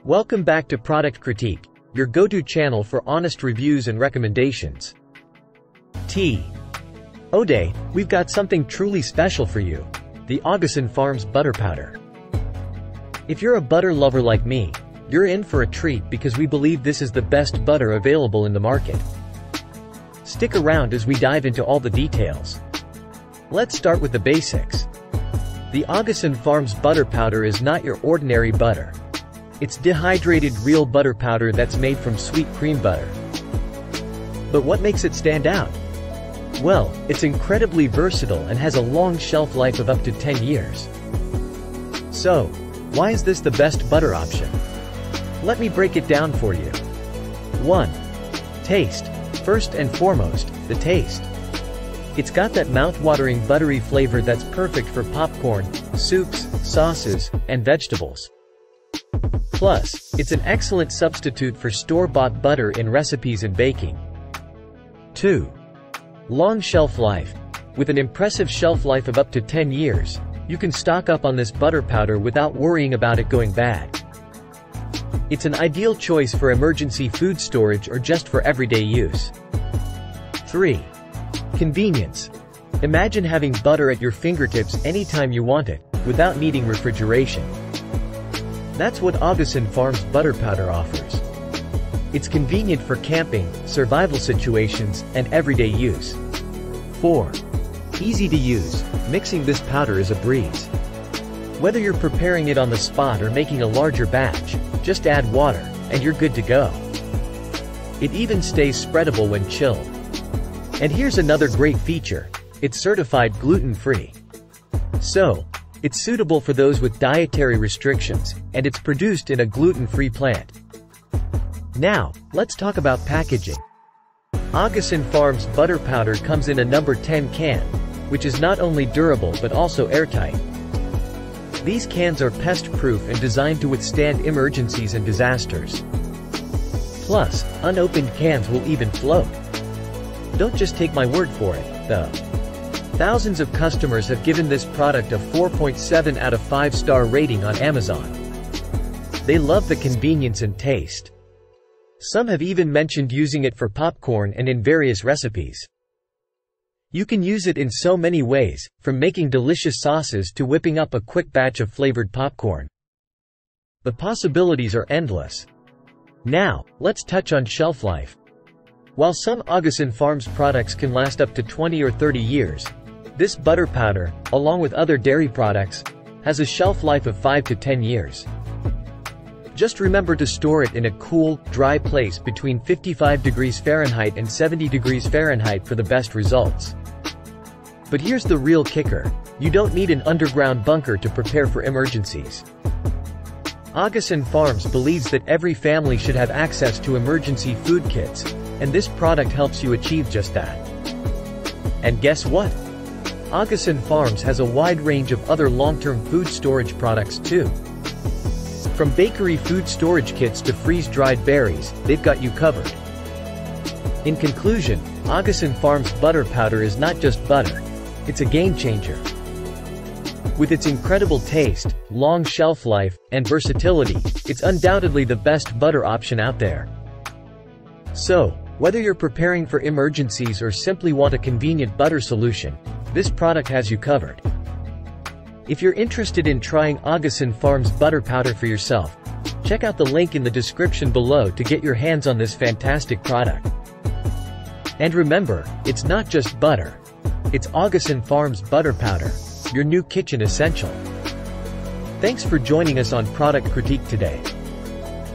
Welcome back to Product Critique, your go-to channel for honest reviews and recommendations. Today, we've got something truly special for you, the Augason Farms Butter Powder. If you're a butter lover like me, you're in for a treat because we believe this is the best butter available in the market. Stick around as we dive into all the details. Let's start with the basics. The Augason Farms Butter Powder is not your ordinary butter. It's dehydrated real butter powder that's made from sweet cream butter. But what makes it stand out? Well, it's incredibly versatile and has a long shelf life of up to 10 years. So, why is this the best butter option? Let me break it down for you. 1. Taste. First and foremost, the taste. It's got that mouth-watering buttery flavor that's perfect for popcorn, soups, sauces, and vegetables. Plus, it's an excellent substitute for store-bought butter in recipes and baking. 2. Long shelf life. With an impressive shelf life of up to 10 years, you can stock up on this butter powder without worrying about it going bad. It's an ideal choice for emergency food storage or just for everyday use. 3. Convenience. Imagine having butter at your fingertips anytime you want it, without needing refrigeration. That's what Augason Farms Butter Powder offers. It's convenient for camping, survival situations, and everyday use. 4. Easy to use. Mixing this powder is a breeze. Whether you're preparing it on the spot or making a larger batch, just add water, and you're good to go. It even stays spreadable when chilled. And here's another great feature. It's certified gluten-free. So, it's suitable for those with dietary restrictions, and it's produced in a gluten-free plant. Now, let's talk about packaging. Augason Farms Butter Powder comes in a number 10 can, which is not only durable but also airtight. These cans are pest-proof and designed to withstand emergencies and disasters. Plus, unopened cans will even float. Don't just take my word for it, though. Thousands of customers have given this product a 4.7 out of 5-star rating on Amazon. They love the convenience and taste. Some have even mentioned using it for popcorn and in various recipes. You can use it in so many ways, from making delicious sauces to whipping up a quick batch of flavored popcorn. The possibilities are endless. Now, let's touch on shelf life. While some Augason Farms products can last up to 20 or 30 years, this butter powder, along with other dairy products, has a shelf life of 5 to 10 years. Just remember to store it in a cool, dry place between 55 degrees Fahrenheit and 70 degrees Fahrenheit for the best results. But here's the real kicker. You don't need an underground bunker to prepare for emergencies. Augason Farms believes that every family should have access to emergency food kits, and this product helps you achieve just that. And guess what? Augason Farms has a wide range of other long-term food storage products too. From bakery food storage kits to freeze-dried berries, they've got you covered. In conclusion, Augason Farms Butter Powder is not just butter. It's a game-changer. With its incredible taste, long shelf life, and versatility, it's undoubtedly the best butter option out there. So, whether you're preparing for emergencies or simply want a convenient butter solution, this product has you covered. If you're interested in trying Augason Farms Butter Powder for yourself, check out the link in the description below to get your hands on this fantastic product. And remember, it's not just butter. It's Augason Farms Butter Powder, your new kitchen essential. Thanks for joining us on Product Critique today.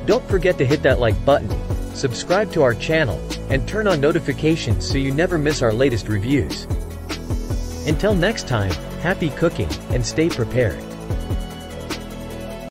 Don't forget to hit that like button, subscribe to our channel, and turn on notifications so you never miss our latest reviews. Until next time, happy cooking, and stay prepared.